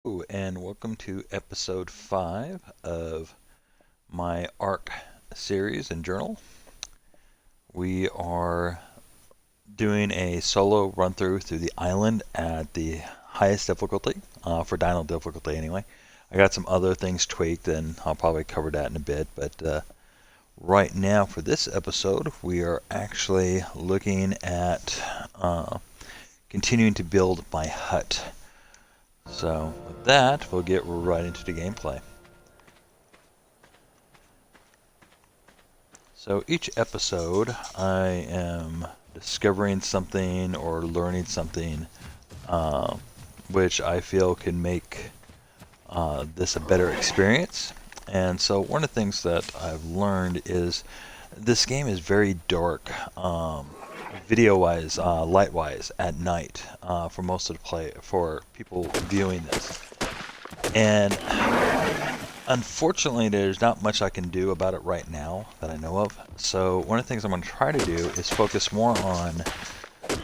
Hello, and welcome to episode 5 of my ARC series and journal. We are doing a solo run through the island at the highest difficulty, for Dino difficulty anyway. I got some other things tweaked, and I'll probably cover that in a bit, but right now for this episode, we are actually looking at continuing to build my hut. So with that, we'll get right into the gameplay. So each episode, I am discovering something or learning something uh, which I feel can make this a better experience. And so one of the things that I've learned is this game is very dark, video-wise, light-wise, at night for most of the play, for people viewing this. And unfortunately, there's not much I can do about it right now that I know of. So one of the things I'm going to try to do is focus more on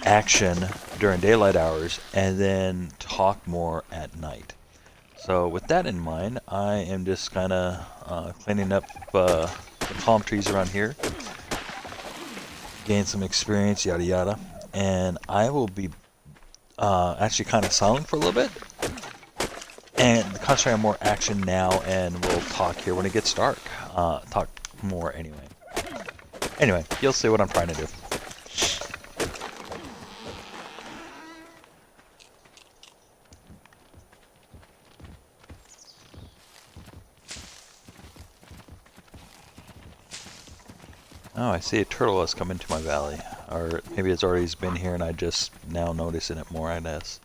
action during daylight hours and then talk more at night. So with that in mind, I am just kind of cleaning up the palm trees around here, gain some experience, yada yada. And I will be actually kind of silent for a little bit and concentrate on more action now, and we'll talk here when it gets dark. Talk more anyway. Anyway, you'll see what I'm trying to do. Oh, I see a turtle has come into my valley. Or maybe it's already been here and I just now noticing it more, I guess.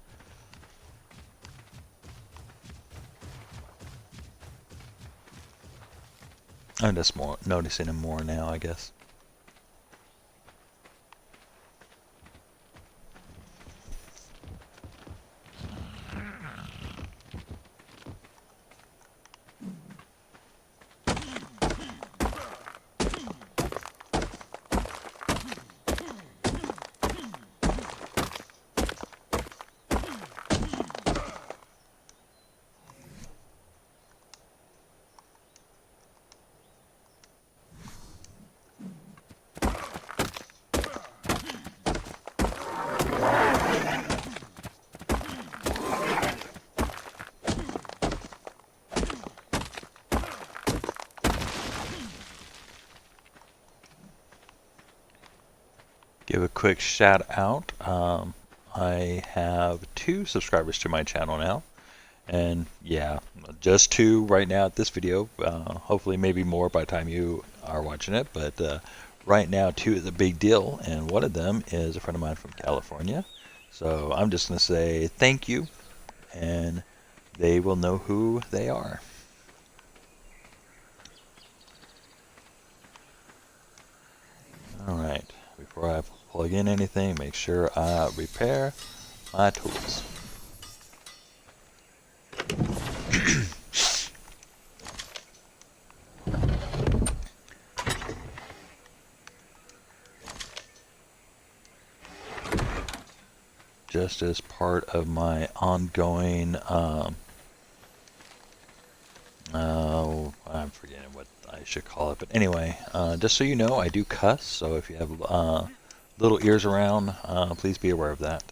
I'm just more noticing him more now, I guess. Give a quick shout out. I have 2 subscribers to my channel now. And yeah, just 2 right now at this video. Hopefully maybe more by the time you are watching it. But right now 2 is a big deal. And one of them is a friend of mine from California. So I'm just going to say thank you. And they will know who they are. Alright, before I plug in anything, make sure I repair my tools. Just as part of my ongoing, I'm forgetting what I should call it, but anyway, just so you know, I do cuss, so if you have little ears around, please be aware of that.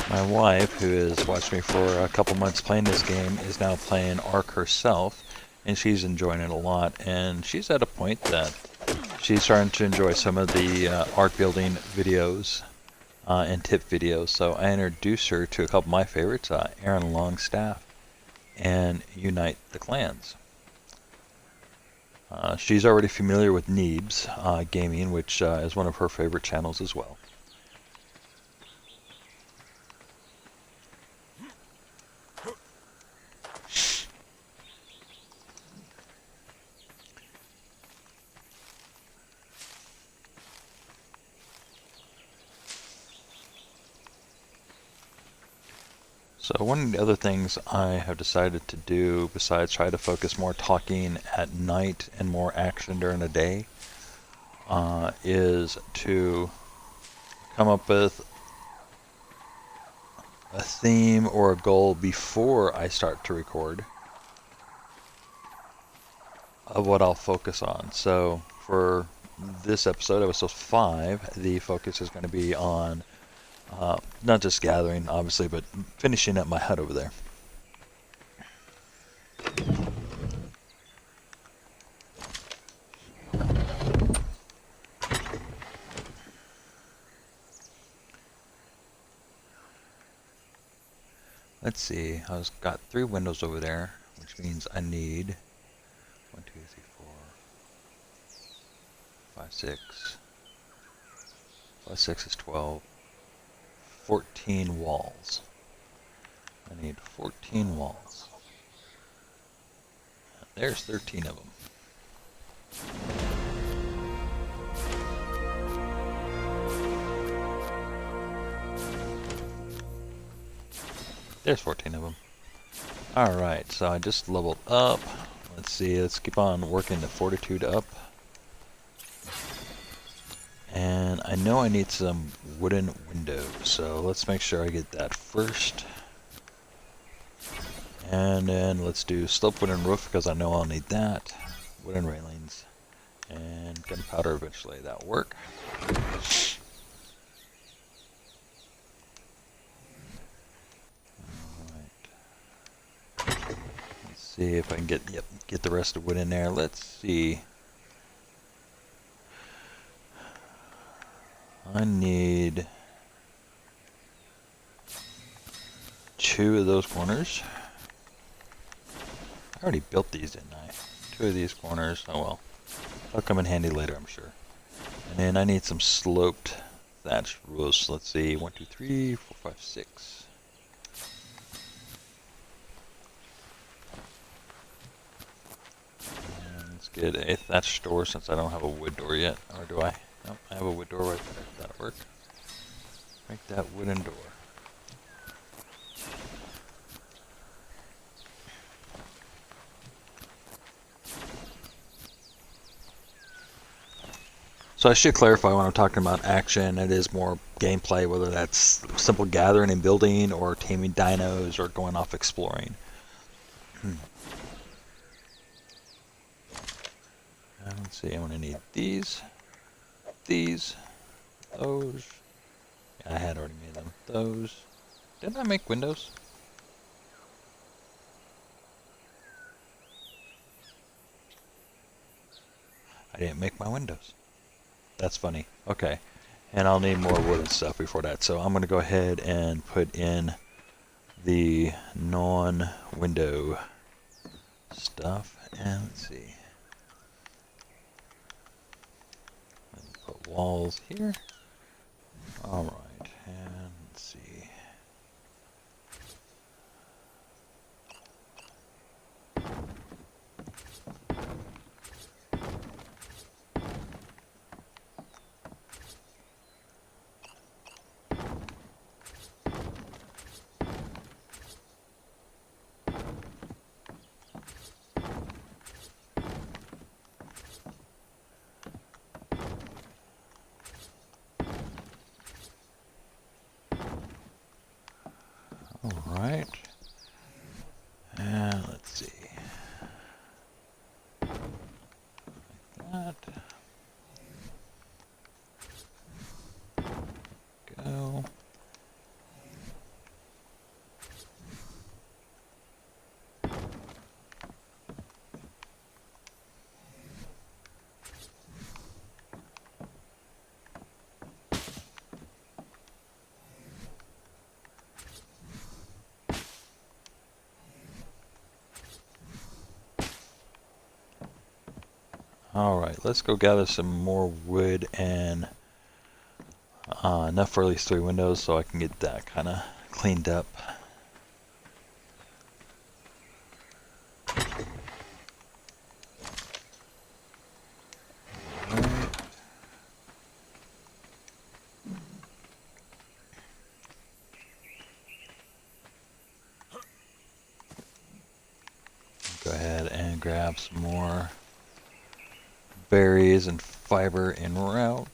My wife, who has watched me for a couple months playing this game, is now playing ARC herself, and she's enjoying it a lot. And she's at a point that she's starting to enjoy some of the ARC building videos and tip videos. So I introduced her to a couple of my favorites, Aaron Longstaff and Unite the Clans. She's already familiar with Neebs Gaming, which is one of her favorite channels as well. So one of the other things I have decided to do, besides try to focus more talking at night and more action during the day, is to come up with a theme or a goal before I start to record of what I'll focus on. So for this episode, episode 5, the focus is going to be on not just gathering, obviously, but finishing up my hut over there. Let's see, I've got 3 windows over there, which means I need 1, 2, 3, 4, 5, 6. 5, 6 is 12. 14 walls. I need 14 walls. There's 13 of them. There's 14 of them. Alright, so I just leveled up. Let's see, let's keep on working the fortitude up. And I know I need some wooden windows, so let's make sure I get that first. And then let's do slope wooden roof, because I know I'll need that. Wooden railings. And gunpowder eventually, that'll work. Alright. Let's see if I can get the rest of wood in there. Let's see. I need 2 of those corners. I already built these, didn't I? 2 of these corners. Oh well. They'll come in handy later, I'm sure. And then I need some sloped thatch roofs. Let's see. 1, 2, 3, 4, 5, 6. And let's get a thatch door since I don't have a wood door yet. Or do I? Nope, I have a wood door right there. That'll work. Make that wooden door. So I should clarify when I'm talking about action, it is more gameplay, whether that's simple gathering and building, or taming dinos, or going off exploring. Let's see, I'm going to need these, those. Yeah, I had already made them. Those. Didn't I make windows? I didn't make my windows. That's funny. Okay. And I'll need more wood and stuff before that. So I'm going to go ahead and put in the non-window stuff. And let's see. Put walls here. Alright. And let's see. Alright. And let's see. Like that. Go. Alright, let's go gather some more wood and enough for at least 3 windows so I can get that kind of cleaned up. Go ahead and grab some more berries and fiber en route.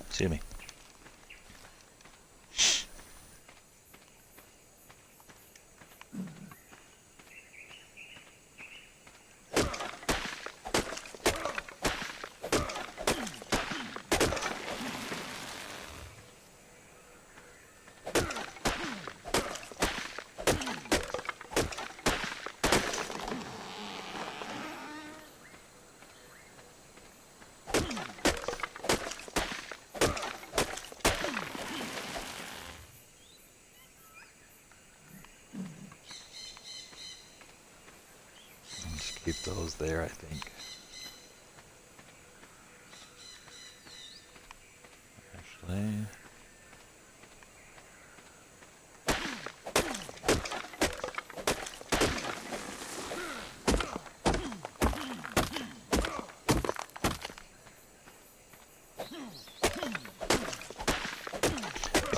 Excuse me. Keep those there, I think. Actually,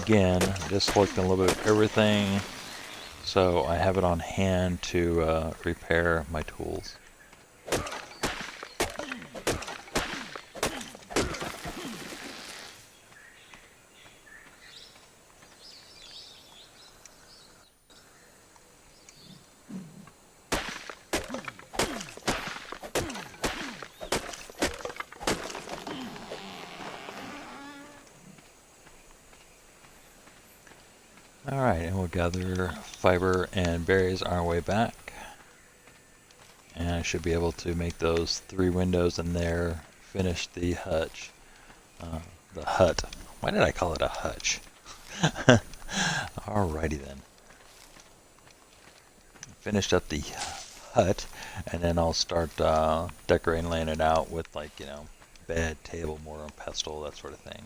again, just collecting a little bit of everything so I have it on hand to repair my tools. Alright, and we'll gather fiber and berries on our way back. And I should be able to make those 3 windows in there, finish the hutch. The hut. Why did I call it a hutch? Alrighty then. Finished up the hut, and then I'll start decorating, laying it out with, like, you know, bed, table, mortar and pestle, that sort of thing.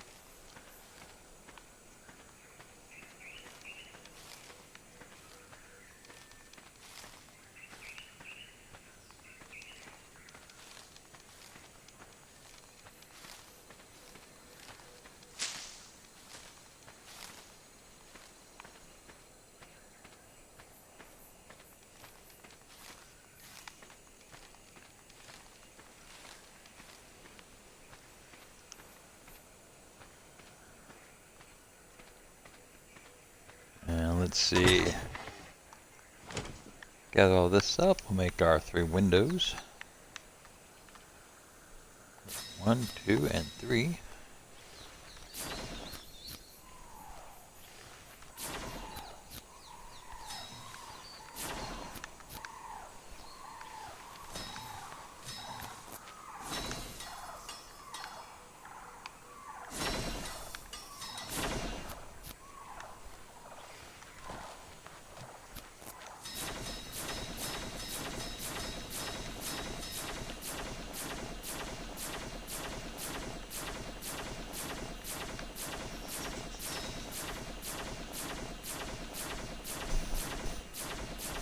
Let's see. Gather all this up. We'll make our 3 windows. 1, 2, and 3.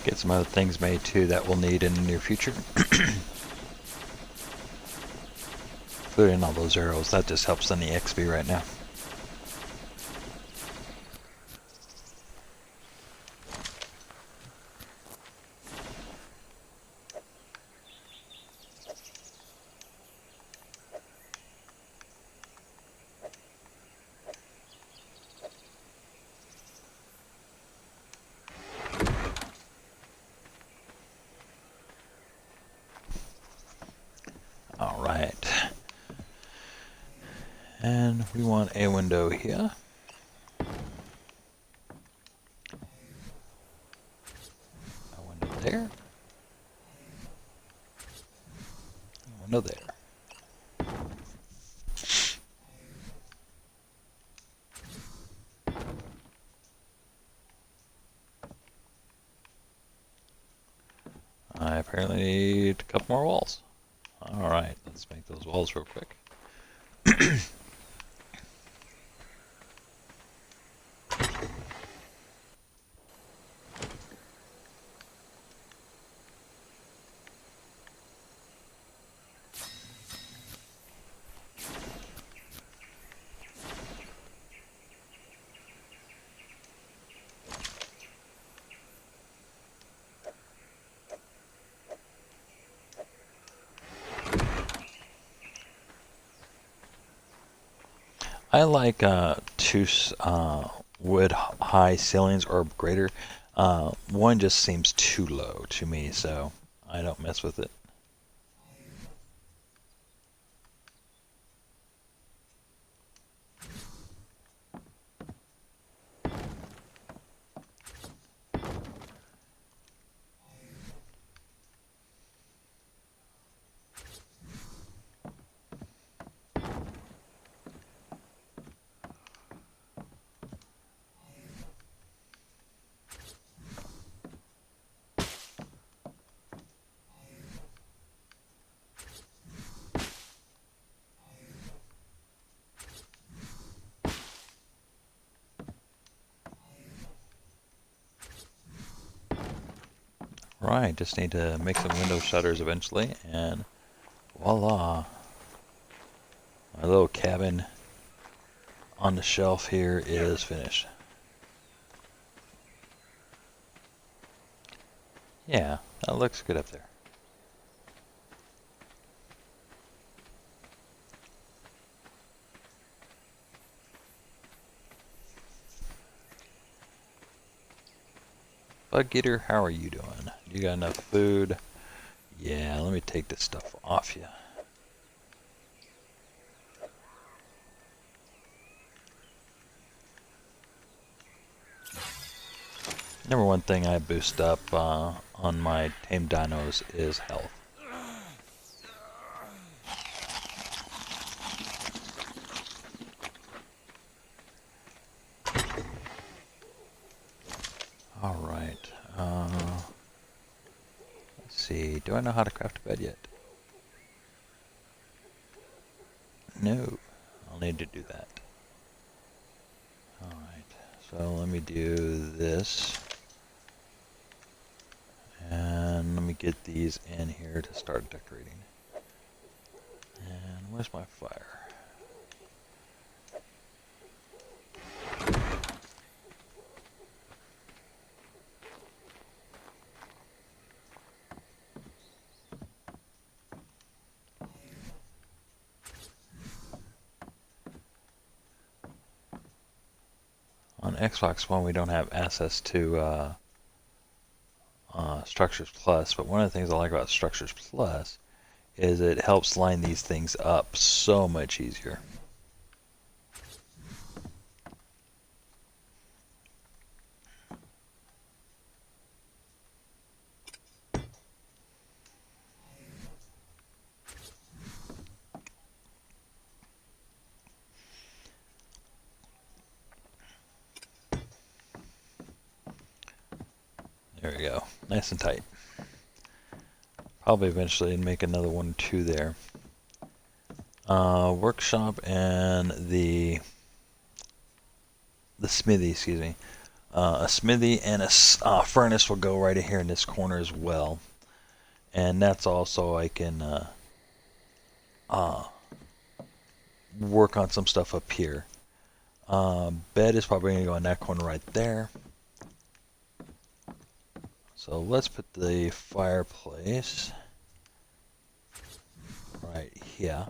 Get some other things made too that we'll need in the near future. Including all those arrows. That just helps in the XP right now. Alright. And we want a window here. A window there. A window there. apparently need a couple more walls. Alright, let's make those walls real quick. I like two wood high ceilings or greater. One just seems too low to me, so I don't mess with it. Right, just need to make some window shutters eventually, and voila! My little cabin on the shelf here is finished. Yeah, that looks good up there. Bug Eater, how are you doing? You got enough food? Yeah, let me take this stuff off you. Number one thing I boost up on my tame dinos is health. Alright. Let's see. Do I know how to craft a bed yet? No. I'll need to do that. Alright. So let me do this. And let me get these in here to start decorating. And where's my fire? On Xbox One, we don't have access to Structures Plus, but one of the things I like about Structures Plus is it helps line these things up so much easier. There we go, nice and tight. Probably eventually make another one or two there. Workshop and the smithy, excuse me. A smithy and a furnace will go right in here in this corner as well. And that's also I can work on some stuff up here. Bed is probably going to go in that corner right there. So let's put the fireplace right here.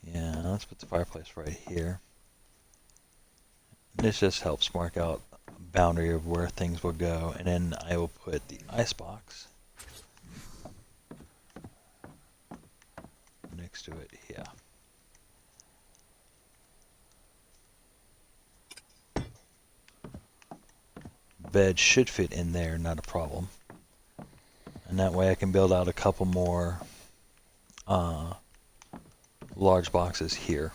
Yeah, let's put the fireplace right here. This just helps mark out a boundary of where things will go. And then I will put the icebox next to it here. Bed should fit in there, not a problem. And that way I can build out a couple more large boxes here.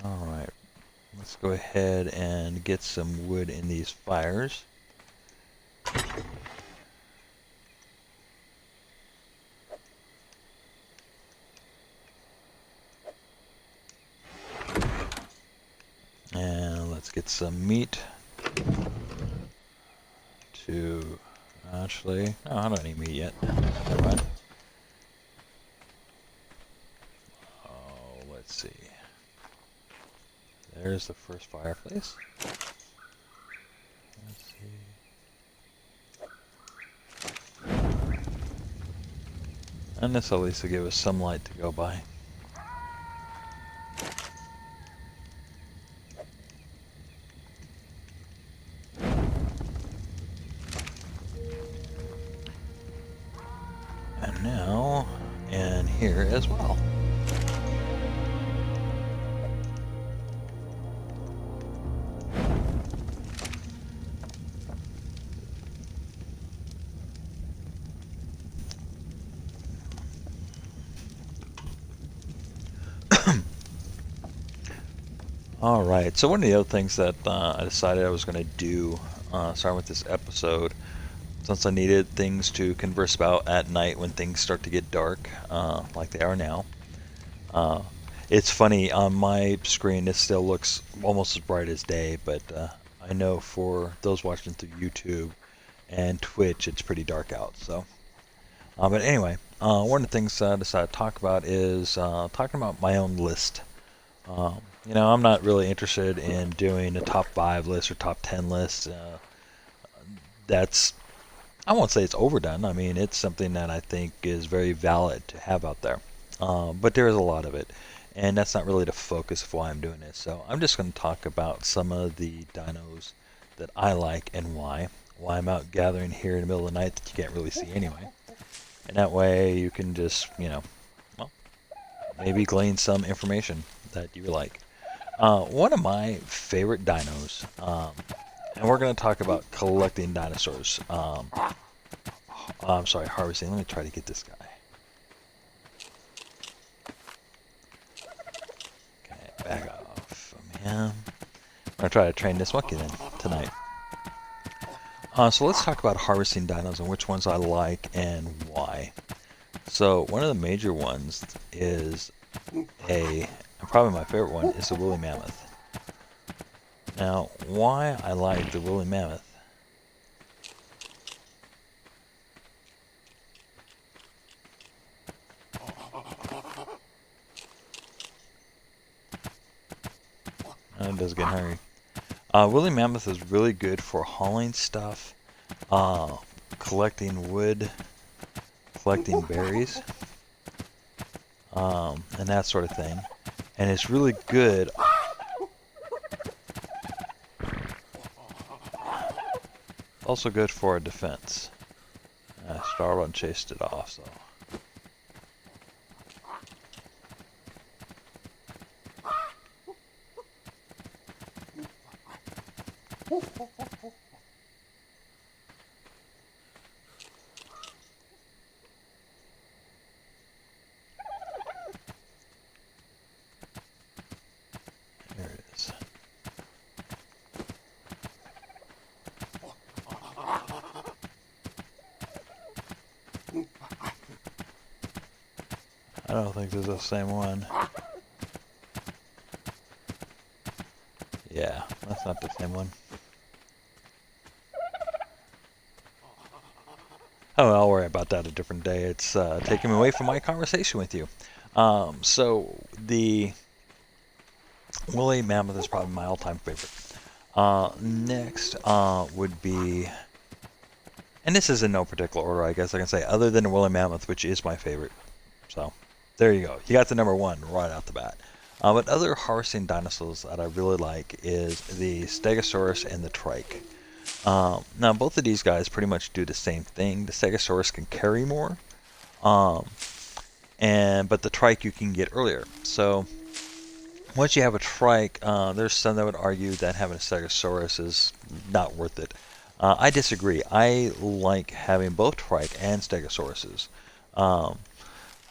Alright, let's Let's go ahead and get some wood in these fires. And let's get some meat to actually, oh, I don't need meat yet. Never mind. Oh, let's see. There's the first fireplace. Let's see. And this at least will give us some light to go by. And now, and here as well. Alright, so one of the other things that I decided I was going to do, starting with this episode, since I needed things to converse about at night when things start to get dark, like they are now. It's funny, on my screen it still looks almost as bright as day, but I know for those watching through YouTube and Twitch it's pretty dark out. So, but anyway, one of the things I decided to talk about is talking about my own list. You know, I'm not really interested in doing a top 5 list or top 10 list. That's, I won't say it's overdone. I mean, it's something that I think is very valid to have out there. But there is a lot of it, and that's not really the focus of why I'm doing this. So I'm just going to talk about some of the dinos that I like and why I'm out gathering here in the middle of the night that you can't really see anyway. And that way you can just, you know, well, maybe glean some information that you like. One of my favorite dinos, and we're going to talk about collecting dinosaurs. I'm sorry, harvesting. Let me try to get this guy. Okay, back off from him. I'm going to try to train this monkey then tonight. So let's talk about harvesting dinos and which ones I like and why. So one of the major ones is and probably my favorite one is the woolly mammoth. Now, why I like the woolly mammoth? It does get hungry. Woolly mammoth is really good for hauling stuff, collecting wood, collecting berries, and that sort of thing. And it's really good. Also good for defense. Starlin chased it off, so. There it is. I don't think this is the same one. Yeah, that's not the same one. Oh, I'll worry about that a different day. It's taking me away from my conversation with you. So the woolly mammoth is probably my all-time favorite. Next would be, and this is in no particular order, I guess I can say, other than the woolly mammoth, which is my favorite. So there you go. You got the number one right out the bat. But other harvesting dinosaurs that I really like is the Stegosaurus and the Trike. Now both of these guys pretty much do the same thing. The Stegosaurus can carry more, but the Trike you can get earlier. So once you have a Trike, there's some that would argue that having a Stegosaurus is not worth it. I disagree. I like having both Trike and Stegosauruses.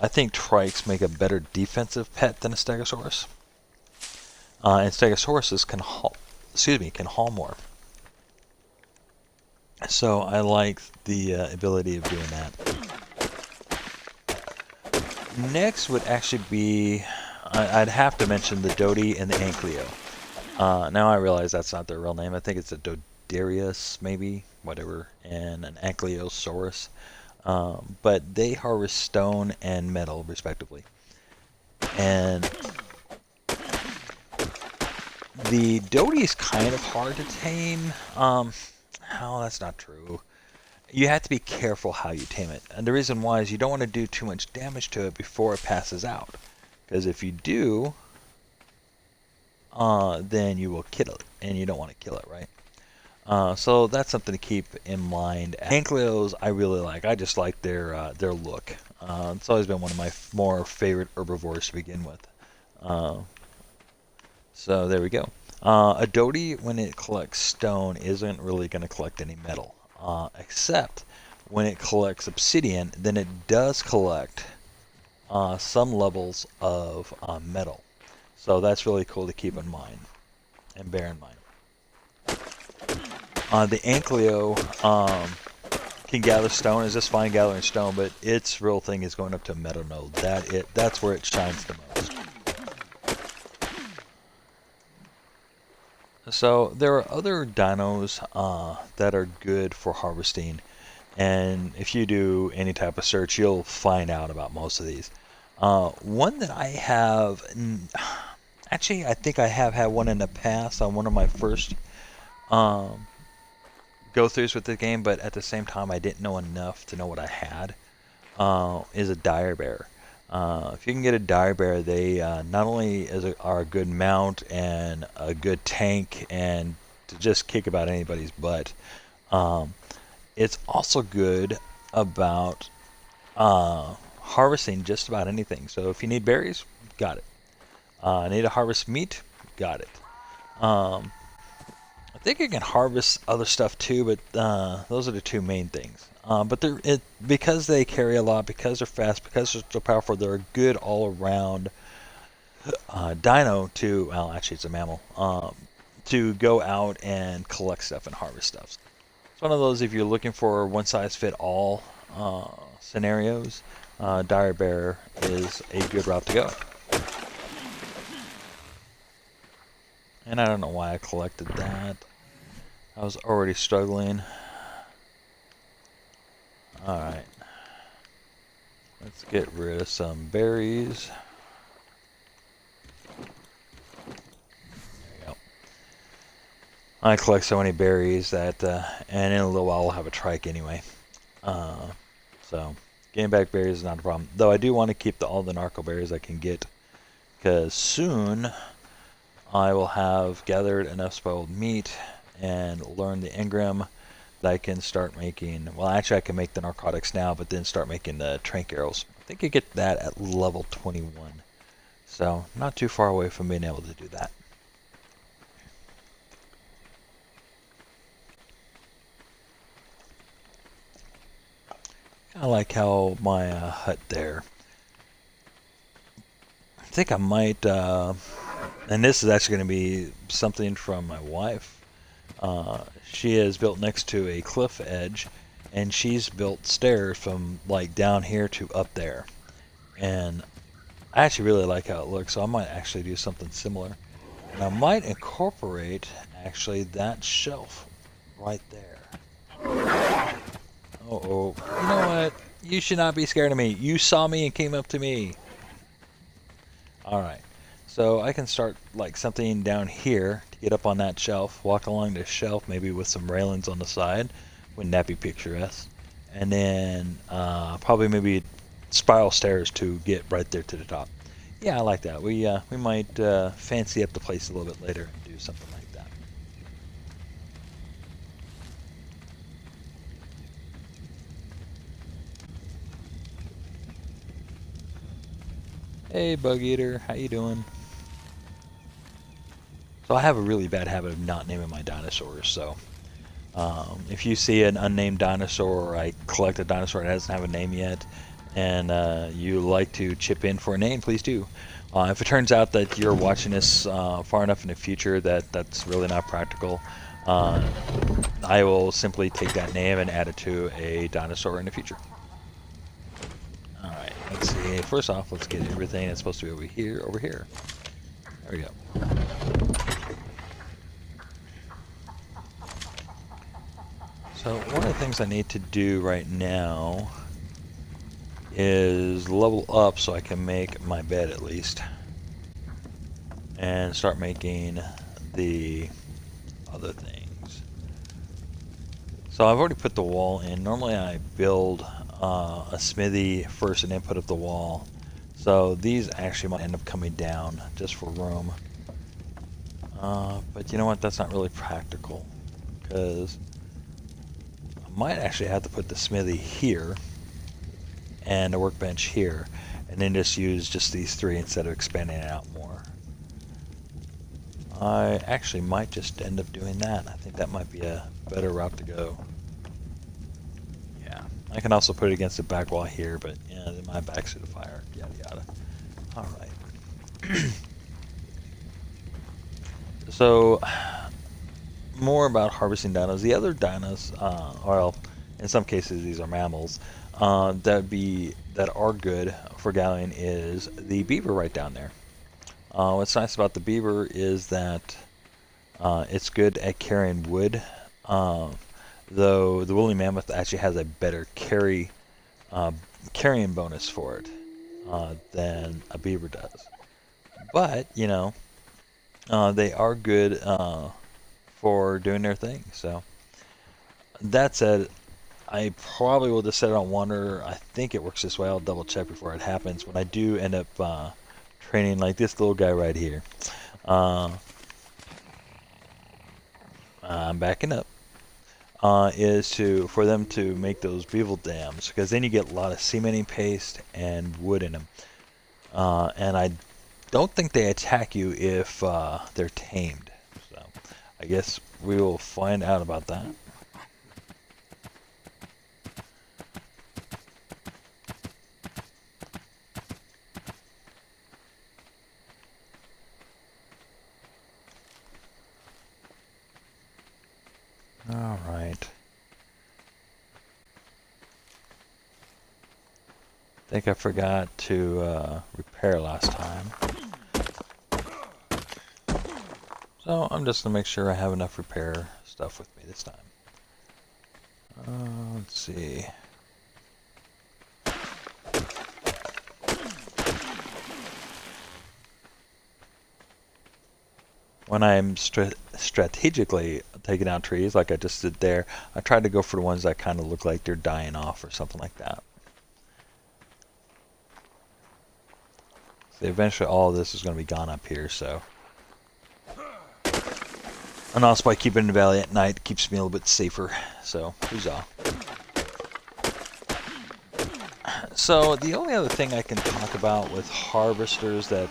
I think Trikes make a better defensive pet than a Stegosaurus. and Stegosauruses can haul more. So I like the ability of doing that. Next would actually be, I'd have to mention the Dodi and the Ankylo. Now I realize that's not their real name. I think it's a Dodarius, maybe, whatever, and an Ankylosaurus. But they harvest stone and metal, respectively. And the Dodi is kind of hard to tame. Oh, that's not true. You have to be careful how you tame it. And the reason why is you don't want to do too much damage to it before it passes out. Because if you do, then you will kill it. And you don't want to kill it, right? So that's something to keep in mind. Ankylos I really like. I just like their look. It's always been one of my more favorite herbivores to begin with. So there we go. A Dodi, when it collects stone, isn't really going to collect any metal. Except when it collects obsidian, then it does collect some levels of metal. So that's really cool to keep in mind and bear in mind. The Ankylo can gather stone. It's just fine gathering stone, but its real thing is going up to a metal node. That's where it shines the most. So there are other dinos that are good for harvesting, and if you do any type of search, you'll find out about most of these. One that I have, actually I think I have had one in the past on one of my first go-throughs with the game, but at the same time I didn't know enough to know what I had, is a dire bear. If you can get a dire bear, they not only are a good mount and a good tank and to just kick about anybody's butt, it's also good about harvesting just about anything. So if you need berries, got it. Need to harvest meat, got it. I think you can harvest other stuff too, but those are the two main things. But because they carry a lot, because they're fast, because they're so powerful, they're a good all-around dino to, well, actually it's a mammal, to go out and collect stuff and harvest stuff. It's one of those, if you're looking for one-size-fit-all scenarios, dire bear is a good route to go. And I don't know why I collected that. I was already struggling. Alright. Let's get rid of some berries. There we go. I collect so many berries that, and in a little while I'll have a trike anyway. So, getting back berries is not a problem. Though I do want to keep all the narco berries I can get, because soon I will have gathered enough spoiled meat and learn the engram that I can start making. Well, actually I can make the narcotics now, but then start making the trank arrows. I think you get that at level 21. So, not too far away from being able to do that. I like how my hut there. I think I might, and this is actually going to be something from my wife. She is built next to a cliff edge, and she's built stairs from like down here to up there. And I actually really like how it looks, so I might actually do something similar. And I might incorporate actually that shelf right there. Uh-oh. You know what? You should not be scared of me. You saw me and came up to me. Alright. So I can start like something down here to get up on that shelf, walk along the shelf maybe with some railings on the side. Wouldn't that be picturesque? And then probably maybe spiral stairs to get right there to the top. Yeah, I like that. We might fancy up the place a little bit later and do something like that. Hey, Bug Eater, how you doing? So I have a really bad habit of not naming my dinosaurs, so if you see an unnamed dinosaur or I collect a dinosaur that doesn't have a name yet and you like to chip in for a name, please do. If it turns out that you're watching this far enough in the future that that's really not practical, I will simply take that name and add it to a dinosaur in the future. Alright, let's see. First off, let's get everything that's supposed to be over here, over here. There we go. So one of the things I need to do right now is level up so I can make my bed at least. And start making the other things. So I've already put the wall in. Normally I build a smithy first and then put up the wall. So these actually might end up coming down just for room. But you know what? That's not really practical, because I might actually have to put the smithy here and the workbench here, and then just use just these three instead of expanding it out more. I actually might just end up doing that. I think that might be a better route to go. Yeah, I can also put it against the back wall here, but yeah, then my back's to the fire, yada yada. Alright. So, more about harvesting dinos. The other dinos, well, in some cases these are mammals, that are good for galleon is the beaver right down there. What's nice about the beaver is that it's good at carrying wood, though the woolly mammoth actually has a better carrying bonus for it than a beaver does. But, you know, they are good for doing their thing. So, that said, I probably will just set it on wander. I think it works this way. I'll double check before it happens. When I do end up training like this little guy right here, I'm backing up, is for them to make those beaver dams, because then you get a lot of cementing paste and wood in them. And I don't think they attack you if they're tamed. So I guess we will find out about that. All right. I think I forgot to repair last time. So I'm just going to make sure I have enough repair stuff with me this time. Let's see. When I'm strategically taking out trees, like I just did there, I try to go for the ones that kind of look like they're dying off or something like that. So eventually all of this is going to be gone up here, so. And also by keeping in the valley at night keeps me a little bit safer, so huzzah. So the only other thing I can talk about with harvesters that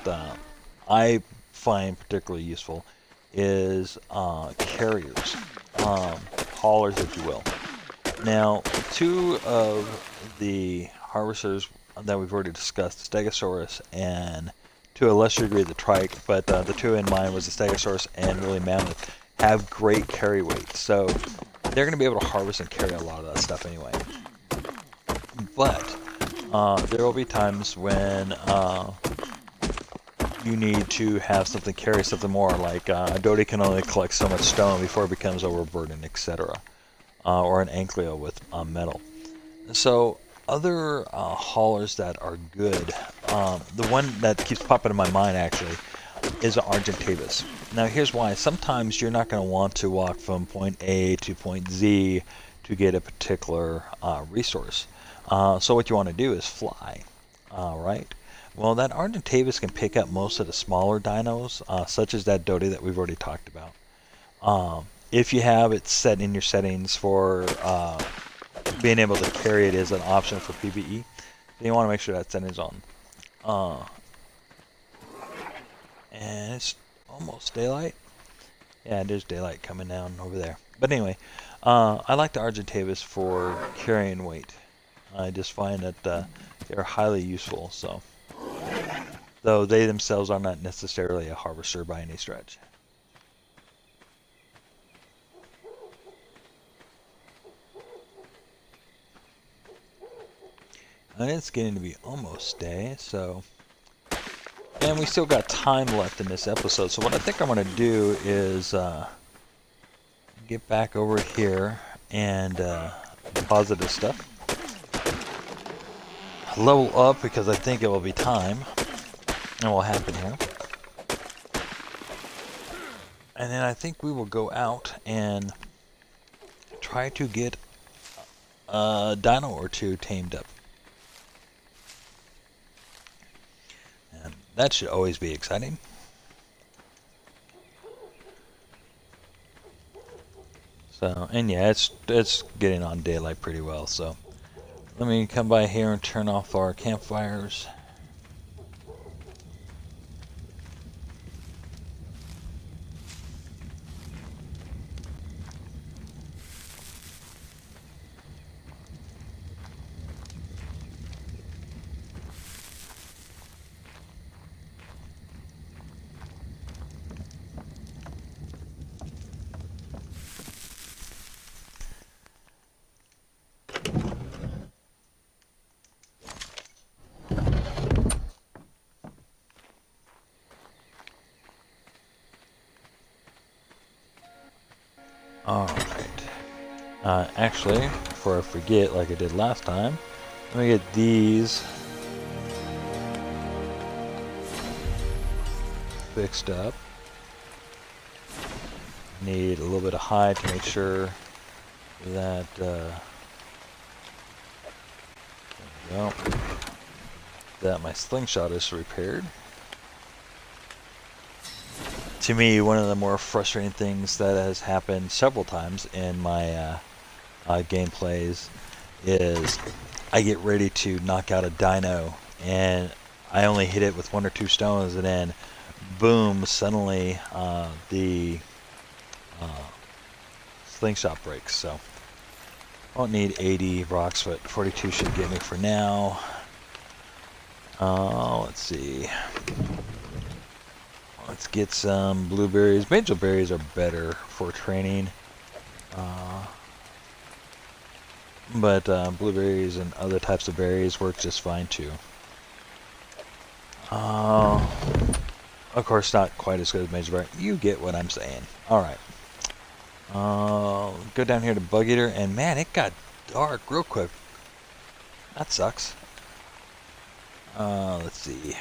I find particularly useful is carriers, haulers, if you will. Now, two of the harvesters that we've already discussed, the Stegosaurus and to a lesser degree the Trike, but the two in mind was the Stegosaurus and woolly mammoth, have great carry weight. So they're going to be able to harvest and carry a lot of that stuff anyway. But there will be times when you need to have something carry something more, like a Doty can only collect so much stone before it becomes overburdened, etc. Or an Ankylo with metal. So other haulers that are good, the one that keeps popping in my mind actually is an Argentavis. Now here's why. Sometimes you're not going to want to walk from point A to point Z to get a particular resource. So what you want to do is fly, right? Well, that Argentavis can pick up most of the smaller dinos, such as that Doty that we've already talked about. If you have it set in your settings for being able to carry it as an option for PvE, then you want to make sure that setting's on. And it's almost daylight. Yeah, there's daylight coming down over there. But anyway, I like the Argentavis for carrying weight. I just find that they're highly useful. So though they themselves are not necessarily a harvester by any stretch. And it's getting to be almost day, so... And we still got time left in this episode, so what I think I'm going to do is get back over here and deposit this stuff. Level up, because I think it will be time. And will happen here. And then I think we will go out and try to get a dino or two tamed up. And that should always be exciting. So, and yeah, it's getting on daylight pretty well, so let me come by here and turn off our campfires. Alright. Actually, before I forget, like I did last time, let me get these fixed up. Need a little bit of hide to make sure that, well, that my slingshot is repaired. To me, one of the more frustrating things that has happened several times in my gameplays is I get ready to knock out a dino and I only hit it with 1 or 2 stones, and then boom, suddenly the slingshot breaks. So I won't need 80 rocks, but 42 should get me for now. Let's see. Let's get some blueberries. Angel berries are better for training. But blueberries and other types of berries work just fine too. Of course, not quite as good as Major Berry. You get what I'm saying. Alright. Go down here to Bug Eater, and man, it got dark real quick. That sucks. Let's see.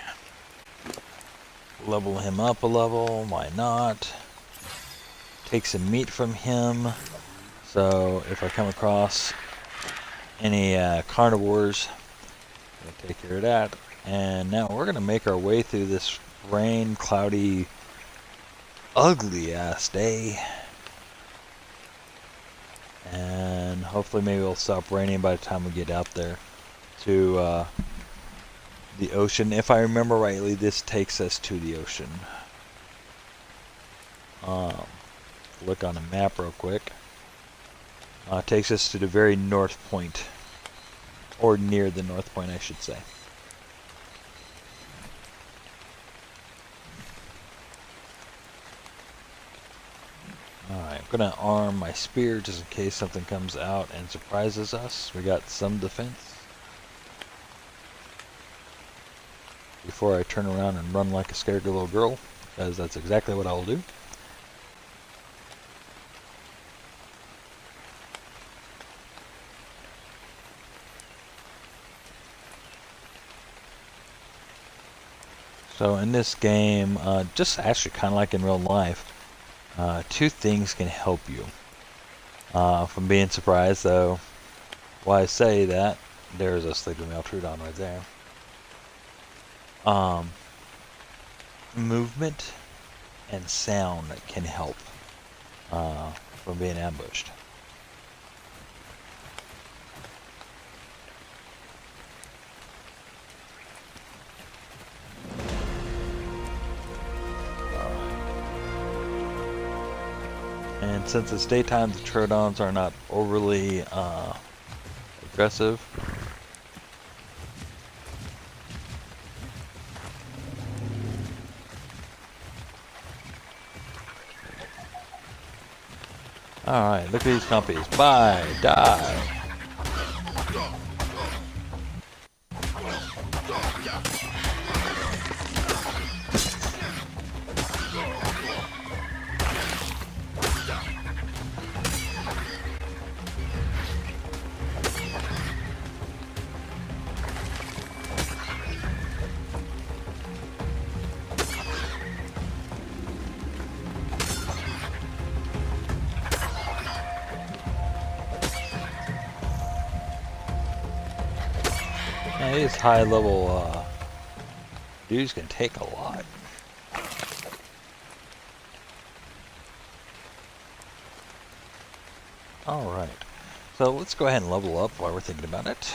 Level him up a level, why not? Take some meat from him. So if I come across any carnivores, I'll take care of that. And now we're gonna make our way through this rain, cloudy, ugly ass day. And hopefully maybe it'll stop raining by the time we get out there to the ocean. If I remember rightly, this takes us to the ocean. Look on the map real quick. Takes us to the very north point. Or near the north point, I should say. Alright, I'm going to arm my spear just in case something comes out and surprises us. We got some defense. Before I turn around and run like a scared little girl, because that's exactly what I'll do. So in this game, just actually kind of like in real life, 2 things can help you from being surprised. Though, why I say that, there's a sleeping Maltrudon right there. Movement and sound can help from being ambushed. And since it's daytime, the Troodons are not overly aggressive. Alright, look at these compies. Bye, die. Now, these high level dudes can take a lot. Alright, so let's go ahead and level up while we're thinking about it.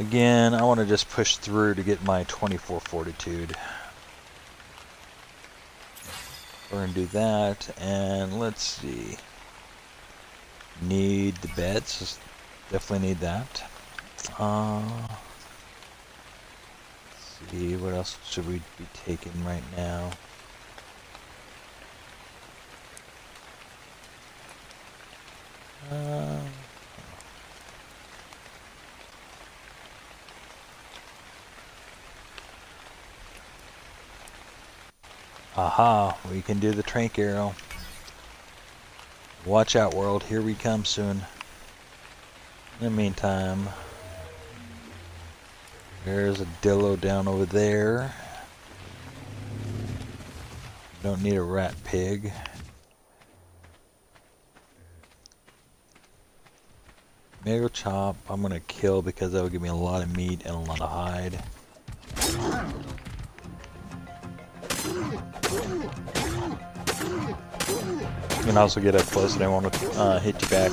Again, I want to just push through to get my 24 fortitude. We're going to do that, and let's see. Need the beds, definitely need that. Let's see, what else should we be taking right now? Aha, we can do the trank arrow. Watch out, world, here we come soon. In the meantime, there's a Dilo down over there. Don't need a rat pig. Mango chop, I'm gonna kill because that will give me a lot of meat and a lot of hide. You can also get up close and I want to hit you back.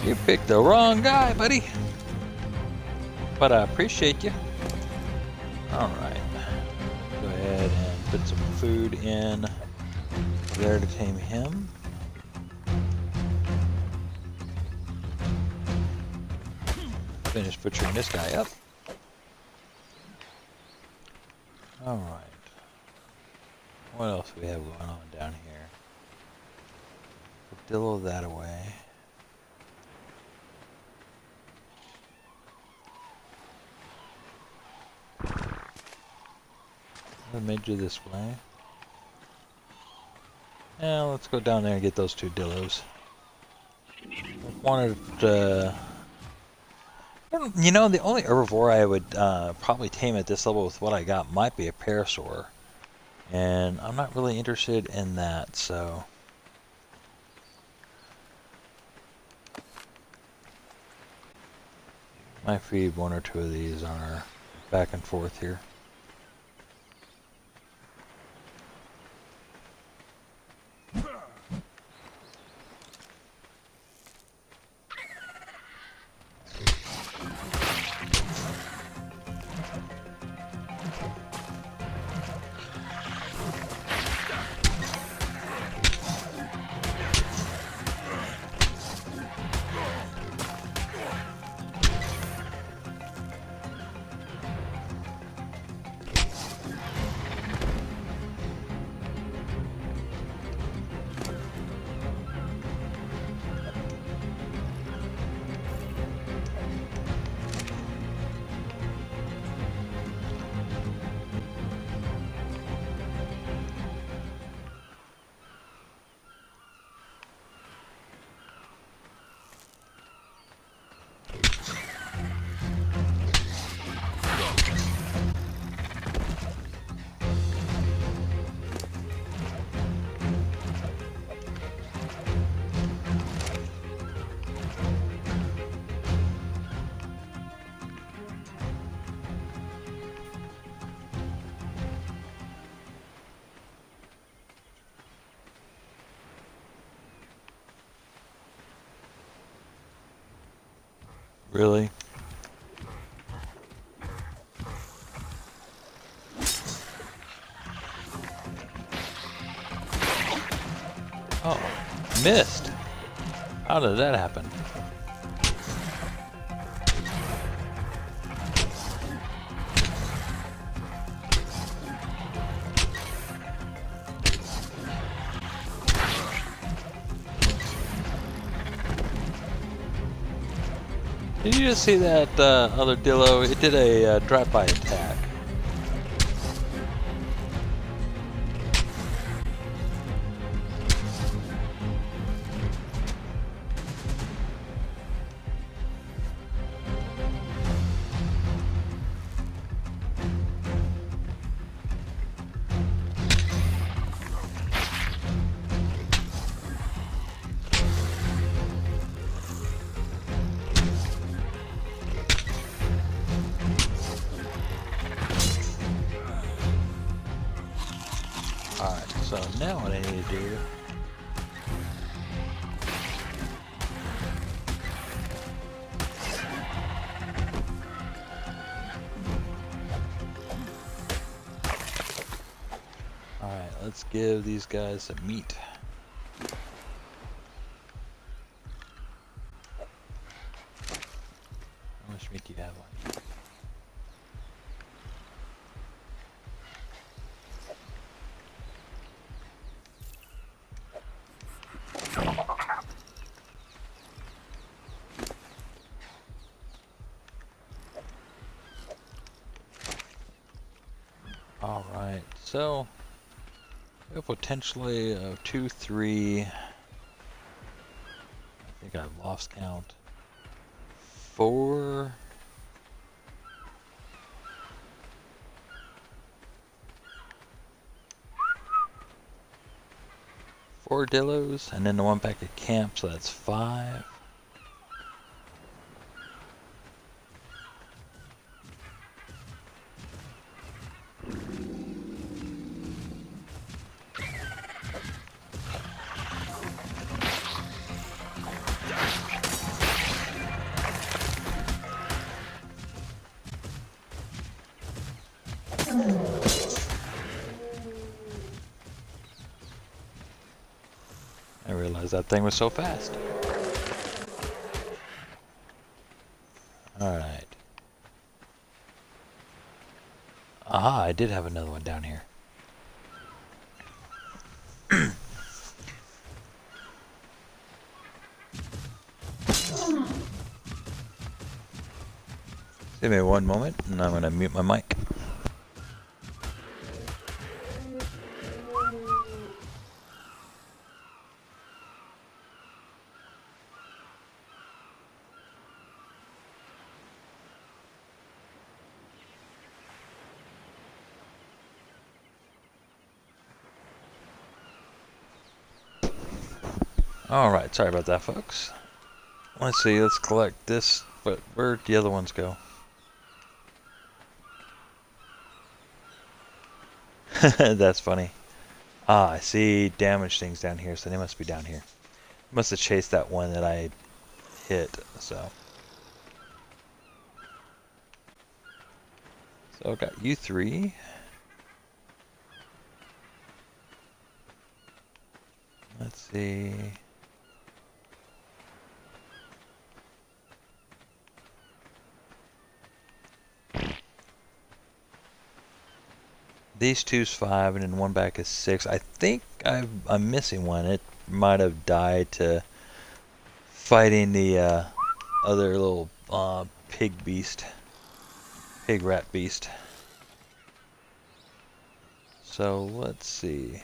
You picked the wrong guy, buddy. But I appreciate you. Alright. Go ahead and put some food in there to tame him. Finish butchering this guy up. Alright. What else do we have going on down here? Put Dilo that away. I made you this way. Yeah, let's go down there and get those two Dilos. Wanted you know, the only herbivore I would probably tame at this level with what I got might be a parasaur. And I'm not really interested in that, so... Might feed one or two of these on our back and forth here. Really? Missed. How did that happen? Did you just see that other Dilo? It did a drive-by attack. Alright, so now what I need to do Alright, let's give these guys some meat. How much meat do you have on you? Alright, so we have potentially 2, 3. I think I've lost count. 4. 4 Dilos, and then the one back at camp, so that's 5. I realized that thing was so fast. Alright. Aha, I did have another one down here. Give me one moment, and I'm going to mute my mic. Alright, sorry about that, folks. Let's see, let's collect this, but where'd the other ones go? That's funny. Ah, I see damaged things down here, so they must be down here. Must have chased that one that I hit, so. So I got you 3. Let's see. These two's 5, and then one back is 6. I think I'm missing one. It might have died to fighting the other little pig rat beast. So let's see.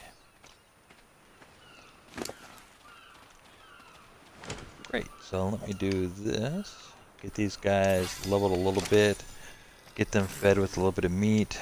Great. So let me do this. Get these guys leveled a little bit. Get them fed with a little bit of meat.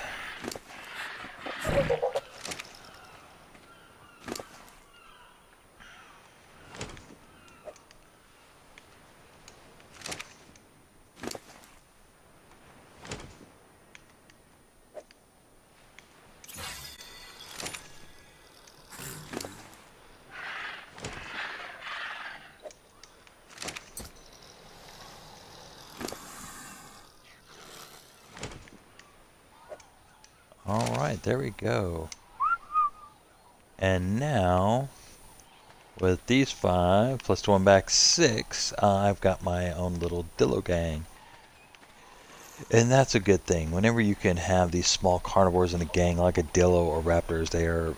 Alright, there we go. And now With these 5, plus 1 back 6, I've got my own little Dilo gang. And that's a good thing. Whenever you can have these small carnivores in a gang like a Dilo or Raptors, they are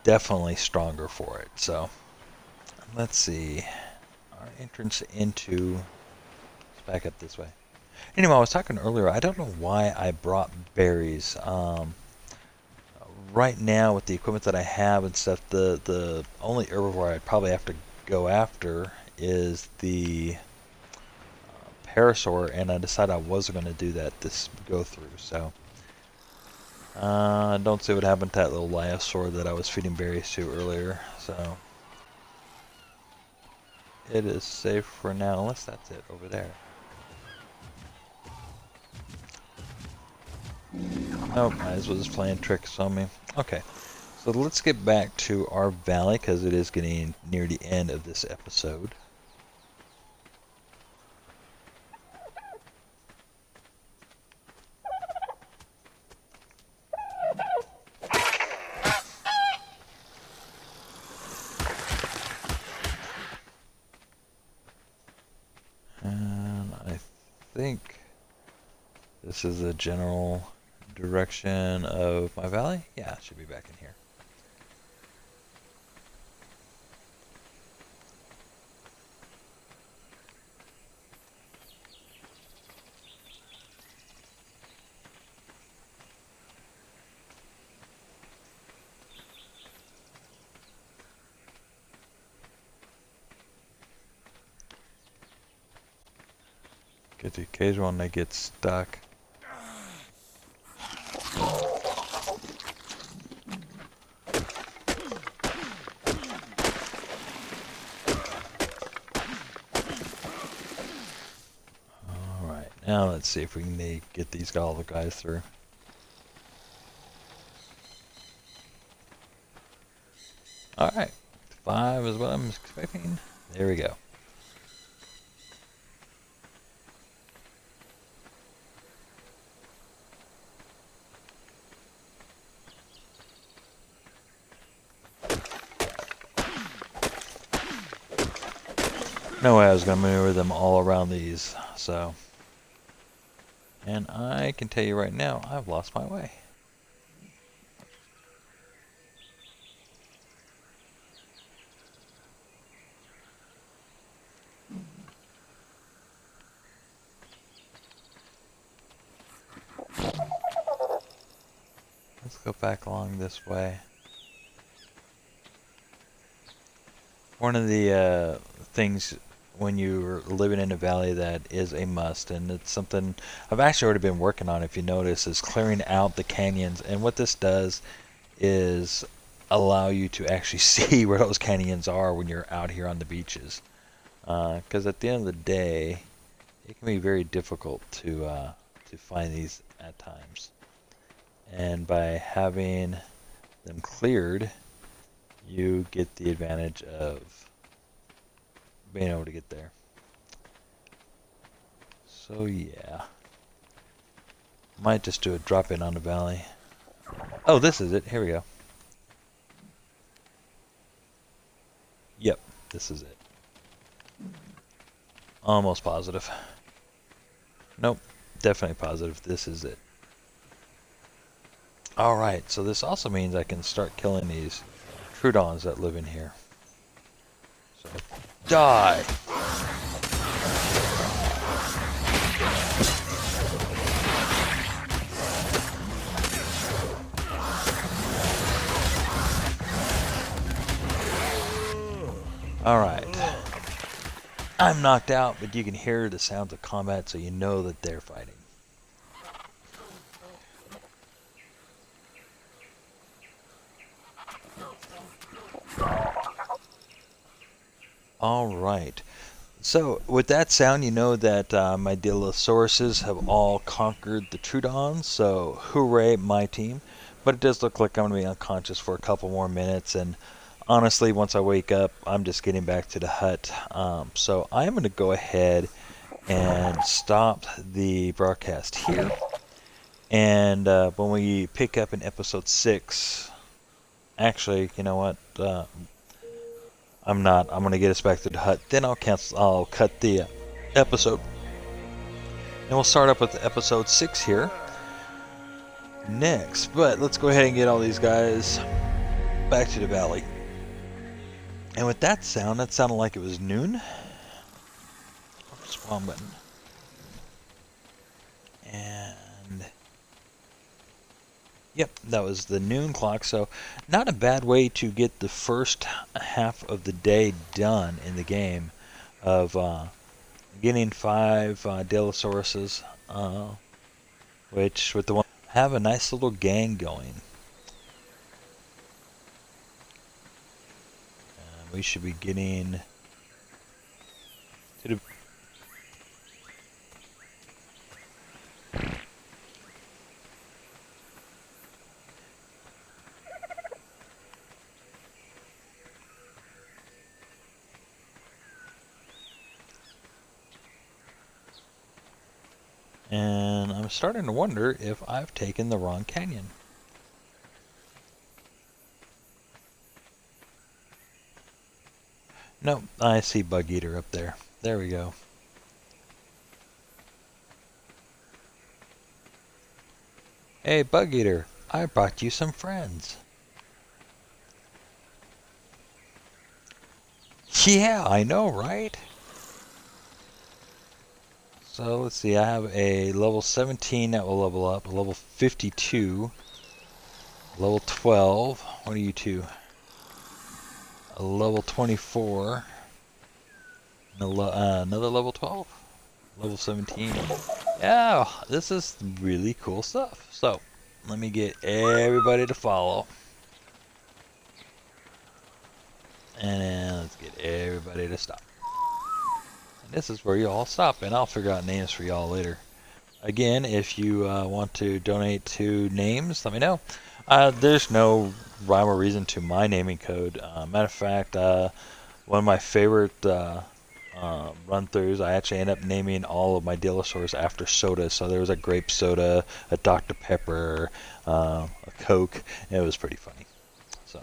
definitely stronger for it. So, let's see. Our entrance into... Let's back up this way. Anyway, I was talking earlier, I don't know why I brought berries. Right now, with the equipment that I have and stuff, the only herbivore I'd probably have to go after is the parasaur, and I decided I wasn't going to do that this go through. So, don't see what happened to that little liosaur that I was feeding berries to earlier. So, it is safe for now, unless that's it over there. Nope, might as well just playing tricks on me. Okay, so let's get back to our valley, because it is getting near the end of this episode. And I think this is the general direction of my valley. Yeah, it should be back in here. Get the occasional one that gets stuck. Alright, now let's see if we can get these all the guys through. Alright, 5 is what I'm expecting. There we go. No way I was going to maneuver them all around these, so. And I can tell you right now, I've lost my way. Let's go back along this way. One of the things when you're living in a valley that is a must, and it's something I've actually already been working on, if you notice, is clearing out the canyons. And what this does is allow you to actually see where those canyons are when you're out here on the beaches. Because at the end of the day, it can be very difficult to find these at times. And by having them cleared, you get the advantage of being able to get there. So yeah, might just do a drop in on the valley. Oh, this is it. Here we go. Yep, this is it. Almost positive. Nope, definitely positive. This is it. Alright, so this also means I can start killing these Troodons that live in here. So, die! Alright. I'm knocked out, but you can hear the sounds of combat, so you know that they're fighting. Alright. So, with that sound, you know that my Dilosauruses have all conquered the Troodons, so hooray, my team. But it does look like I'm going to be unconscious for a couple more minutes, and honestly, once I wake up, I'm just getting back to the hut. So I am going to go ahead and stop the broadcast here. And when we pick up in episode 6, actually, you know what? I'm not. I'm gonna get us back to the hut. Then I'll cancel. I'll cut the episode, and we'll start up with episode 6 here next. But let's go ahead and get all these guys back to the valley. And with that sound, that sounded like it was noon. Spawn button. And yep, that was the noon clock. So not a bad way to get the first half of the day done in the game of getting 5 Dilosauruses, which with the one have a nice little gang going. We should be getting to the and I'm starting to wonder if I've taken the wrong canyon. Nope, I see Bug Eater up there. There we go. Hey, Bug Eater, I brought you some friends. Yeah, I know, right? So let's see, I have a level 17 that will level up, a level 52, level 12. What are you two? A level 24, another level 12, level 17. Yeah, this is really cool stuff. So let me get everybody to follow, and then let's get everybody to stop. And this is where you all stop, and I'll figure out names for y'all later. Again, if you want to donate to names, let me know. There's no rhyme or reason to my naming code. Matter of fact, one of my favorite run-throughs, I actually end up naming all of my Dilosaurs after sodas. So there was a grape soda, a Dr. Pepper, a Coke, and it was pretty funny. So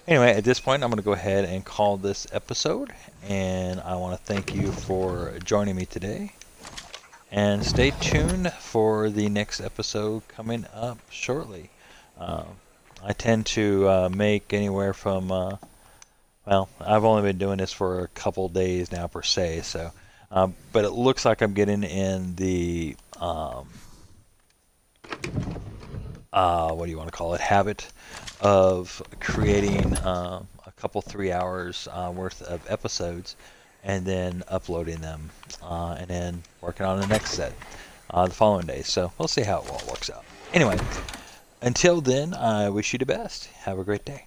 anyway, at this point, I'm going to go ahead and call this episode, and I want to thank you for joining me today. And stay tuned for the next episode coming up shortly. I tend to make anywhere from, well, I've only been doing this for a couple days now per se, so, but it looks like I'm getting in the, what do you want to call it, habit of creating a couple 3 hours worth of episodes and then uploading them and then working on the next set the following day. So we'll see how it all works out. Anyway, until then, I wish you the best. Have a great day.